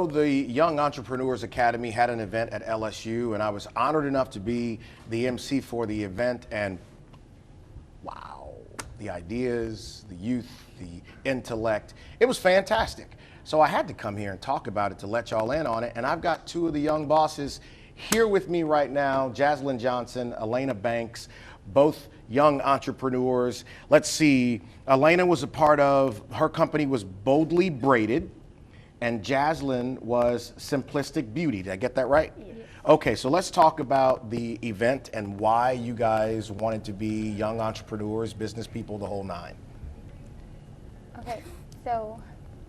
know, the Young Entrepreneurs Academy had an event at LSU, and I was honored enough to be the MC for the event. And wow, the ideas, the youth, the intellect, it was fantastic. So I had to come here and talk about it to let y'all in on it. And I've got two of the young bosses here with me right now, Jaslyn Johnson, Elena Banks, both young entrepreneurs. Let's see, Elena was a part of, her company was Boldly Braided, and Jaslyn was Simplistic Beauty. Did I get that right? Yeah. Okay, so let's talk about the event and why you guys wanted to be young entrepreneurs, business people, the whole nine. Okay, so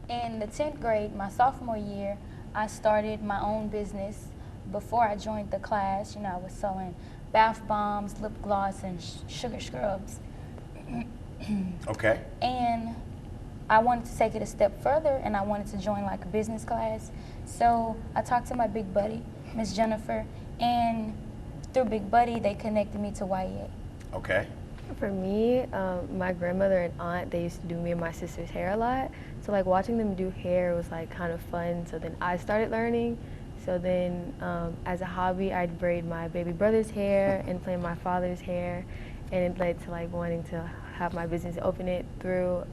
in the 10th grade, my sophomore year, I started my own business. Before I joined the class, you know, I was selling bath bombs, lip gloss, and sugar scrubs. Okay. And I wanted to take it a step further, and I wanted to join like a business class. So I talked to my big buddy, Miss Jennifer, and through Big Buddy, they connected me to YEA. Okay. For me, my grandmother and aunt, they used to do me and my sister's hair a lot. So like watching them do hair was like kind of fun. So then I started learning. So then as a hobby, I'd braid my baby brother's hair and play my father's hair. And it led to like wanting to have my business, open it through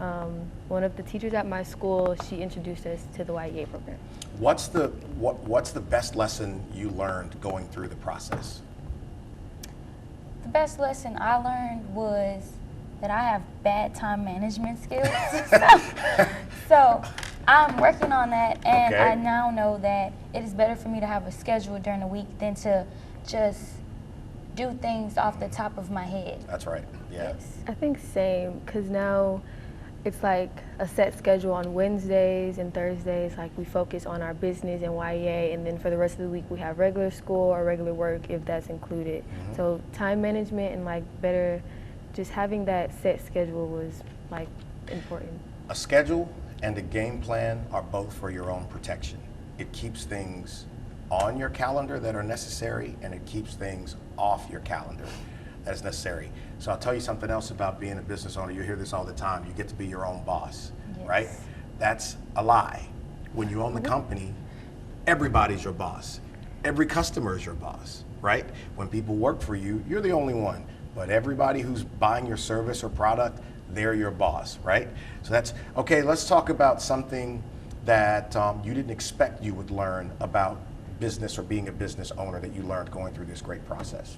one of the teachers at my school. She introduced us to the YEA program. What's the best lesson you learned going through the process? The best lesson I learned was that I have bad time management skills. so I'm working on that, and okay. I now know that it is better for me to have a schedule during the week than to just do things off the top of my head. That's right, yeah. Yes. I think same, because now it's like a set schedule on Wednesdays and Thursdays. Like we focus on our business and YEA, and then for the rest of the week we have regular school or regular work if that's included. Mm-hmm. So time management and like better, just having that set schedule was like important. A schedule and a game plan are both for your own protection. It keeps things on your calendar that are necessary, and it keeps things off your calendar that is necessary. So I'll tell you something else about being a business owner. You hear this all the time. You get to be your own boss, yes. Right? That's a lie. When you own the company, everybody's your boss. Every customer is your boss, right? When people work for you, you're the only one. But everybody who's buying your service or product, they're your boss, right? So that's, okay, let's talk about something that you didn't expect you would learn about business or being a business owner that you learned going through this great process.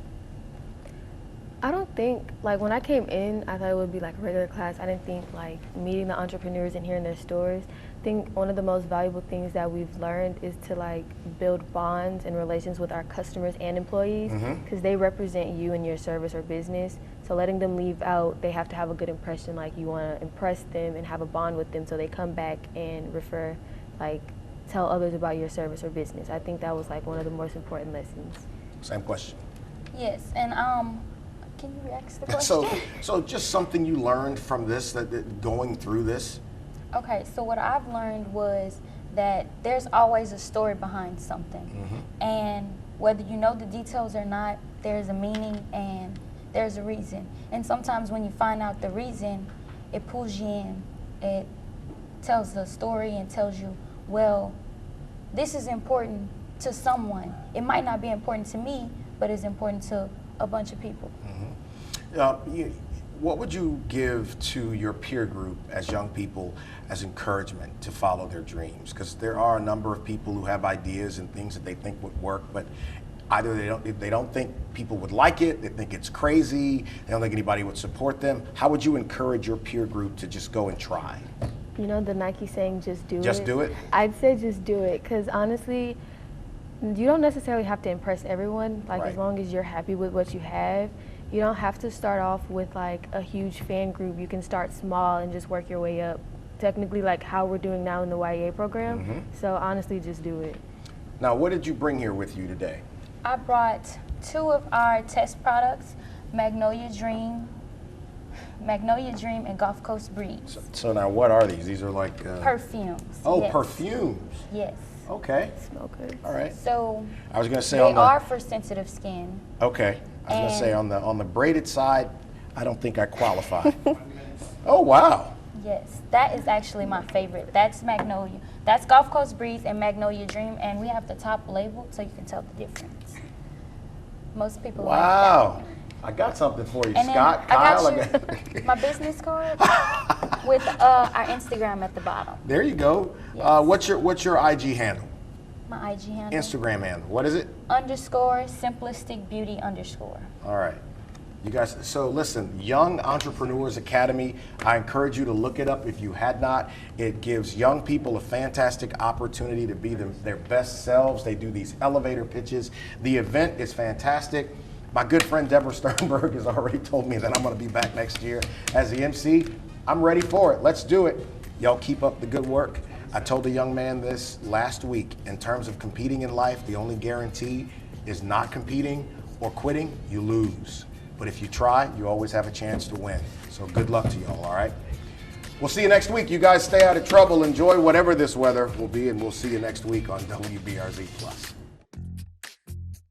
I don't think, like when I came in, I thought it would be like a regular class. I didn't think like meeting the entrepreneurs and hearing their stories. I think one of the most valuable things that we've learned is to like build bonds and relations with our customers and employees, because they represent you and your service or business. So letting them leave out, they have to have a good impression, like you want to impress them and have a bond with them so they come back and refer, like tell others about your service or business. I think that was like one of the most important lessons. Same question. Yes, and can you ask the question? So just something you learned from this, that going through this? Okay, so what I've learned was that there's always a story behind something. And whether you know the details or not, there's a meaning and there's a reason. And sometimes when you find out the reason, it pulls you in. It tells the story and tells you, well, this is important to someone. It might not be important to me, but it's important to a bunch of people. What would you give to your peer group as young people as encouragement to follow their dreams? Because there are a number of people who have ideas and things that they think would work, but either they don't think people would like it, they think it's crazy, they don't think anybody would support them. How would you encourage your peer group to just go and try? You know the Nike saying, just do it? Just do it? I'd say just do it, because honestly, you don't necessarily have to impress everyone. Like right. As long as you're happy with what you have, you don't have to start off with like a huge fan group. You can start small and just work your way up. Technically, like how we're doing now in the YEA program. So honestly, just do it. Now, what did you bring here with you today? I brought two of our test products, Magnolia Dream and Gulf Coast Breeze. So now what are these? These are like... perfumes. Oh, yes. Perfumes. Yes. Okay. Smell good. All right. So I was going to say they are for sensitive skin. Okay. I was going to say on the braided side, I don't think I qualify. Oh, wow. Yes, that is actually my favorite. That's Magnolia. That's Gulf Coast Breeze and Magnolia Dream, and we have the top label so you can tell the difference. Most people like that. Wow. I got something for you, And then Scott, I Kyle. got you my business card with our Instagram at the bottom. There you go. Yes. What's your IG handle? My IG handle. Instagram handle. What is it? _simplisticbeauty_. All right. You guys, so listen, Young Entrepreneurs Academy, I encourage you to look it up if you had not. It gives young people a fantastic opportunity to be their best selves. They do these elevator pitches. The event is fantastic. My good friend Deborah Sternberg has already told me that I'm going to be back next year as the MC. I'm ready for it. Let's do it. Y'all keep up the good work. I told a young man this last week. In terms of competing in life, the only guarantee is not competing or quitting. You lose. But if you try, you always have a chance to win. So good luck to y'all, all right? We'll see you next week. You guys stay out of trouble. Enjoy whatever this weather will be, and we'll see you next week on WBRZ Plus.